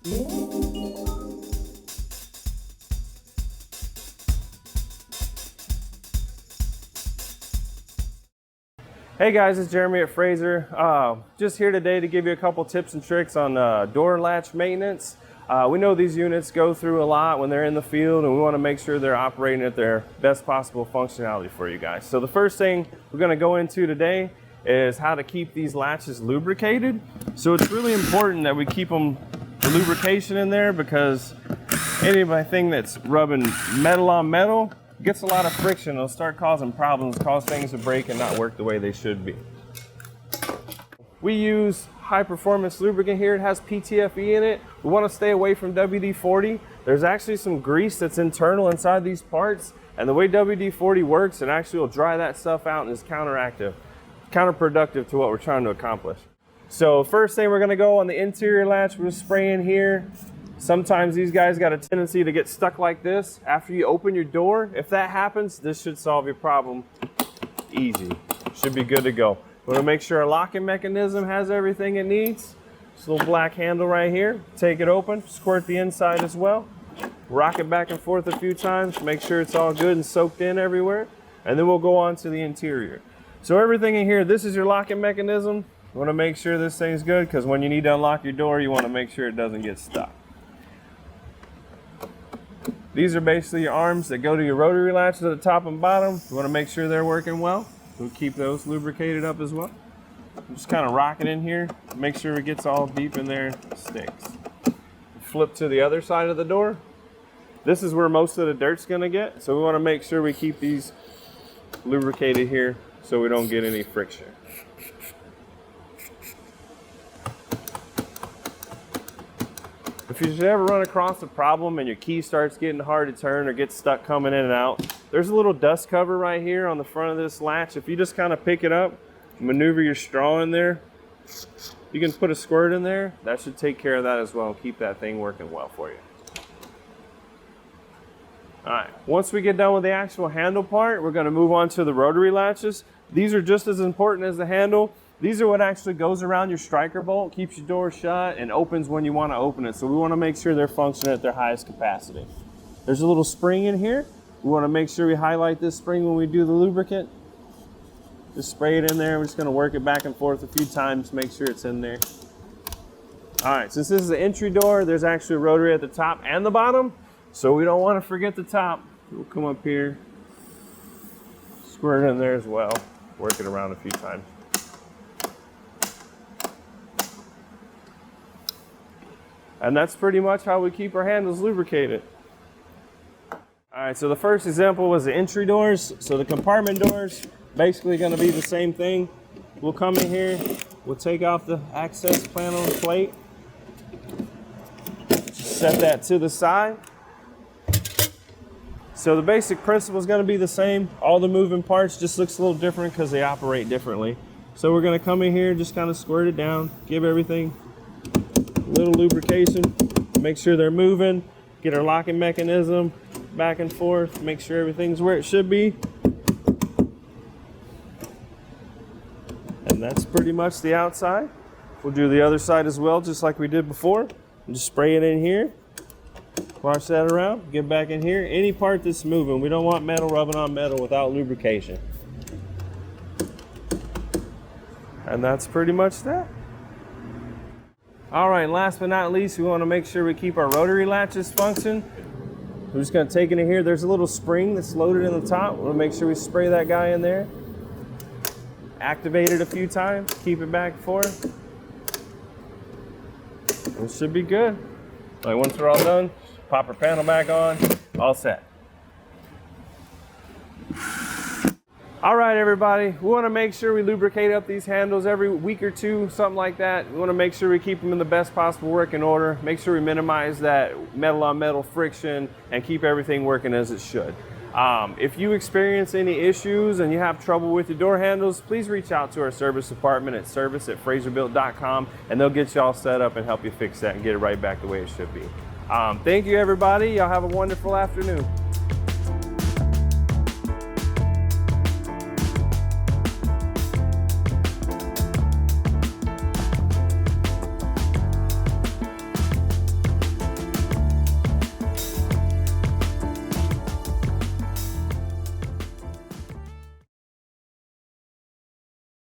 Hey guys, it's Jeremy at Frazer. Just here today to give you a couple tips and tricks on door latch maintenance. We know these units go through a lot when they're in the field, and we want to make sure they're operating at their best possible functionality for you guys. So the first thing we're going to go into today is how to keep these latches lubricated. So it's really important that we keep the lubrication in there, because anything that's rubbing metal on metal gets a lot of friction. It'll start causing problems, cause things to break and not work the way they should be. We use high performance lubricant here. It has PTFE in it. We want to stay away from WD-40. There's actually some grease that's internal inside these parts, and the way WD-40 works, it actually will dry that stuff out and is counterproductive to what we're trying to accomplish. So first thing, we're going to go on the interior latch. We're spraying here. Sometimes these guys got a tendency to get stuck like this after you open your door. If that happens, this should solve your problem easy. Should be good to go. We want to make sure our locking mechanism has everything it needs. This little black handle right here. Take it open, squirt the inside as well. Rock it back and forth a few times. Make sure it's all good and soaked in everywhere. And then we'll go on to the interior. So everything in here, this is your locking mechanism. You want to make sure this thing's good, because when you need to unlock your door, you want to make sure it doesn't get stuck. These are basically your arms that go to your rotary latches at the top and bottom. You want to make sure they're working well. We'll keep those lubricated up as well. Just kind of rock it in here. Make sure it gets all deep in there. Stinks. Flip to the other side of the door. This is where most of the dirt's going to get. So we want to make sure we keep these lubricated here so we don't get any friction. If you should ever run across a problem and your key starts getting hard to turn or gets stuck coming in and out, there's a little dust cover right here on the front of this latch. If you just kind of pick it up, maneuver your straw in there, you can put a squirt in there. That should take care of that as well and keep that thing working well for you. All right, once we get done with the actual handle part, we're going to move on to the rotary latches. These are just as important as the handle. These are what actually goes around your striker bolt, keeps your door shut, and opens when you want to open it. So we want to make sure they're functioning at their highest capacity. There's a little spring in here. We want to make sure we highlight this spring when we do the lubricant. Just spray it in there. We're just going to work it back and forth a few times, make sure it's in there. All right, since this is an entry door, there's actually a rotary at the top and the bottom. So we don't want to forget the top. We'll come up here, squirt it in there as well, work it around a few times. And that's pretty much how we keep our handles lubricated. All right, so the first example was the entry doors. So the compartment doors, basically going to be the same thing. We'll come in here, we'll take off the access panel and plate. Just set that to the side. So the basic principle is going to be the same. All the moving parts just looks a little different because they operate differently. So we're going to come in here, just kind of squirt it down, give everything little lubrication, make sure they're moving, get our locking mechanism back and forth, make sure everything's where it should be. And that's pretty much the outside. We'll do the other side as well, just like we did before. Just spray it in here, wash that around, get back in here. Any part that's moving, we don't want metal rubbing on metal without lubrication. And that's pretty much that. All right, last but not least, we want to make sure we keep our rotary latches function. We're just going to take it in here. There's a little spring that's loaded in the top. We'll make sure we spray that guy in there. Activate it a few times, keep it back and forth. It should be good. Like once we're all done, pop our panel back on, all set. All right, everybody, we want to make sure we lubricate up these handles every week or two, something like that. We want to make sure we keep them in the best possible working order, make sure we minimize that metal on metal friction, and keep everything working as it should. If you experience any issues and you have trouble with your door handles, please reach out to our service department at service@frazerbilt.com, and they'll get you all set up and help you fix that and get it right back the way it should be. Thank you, everybody. Y'all have a wonderful afternoon.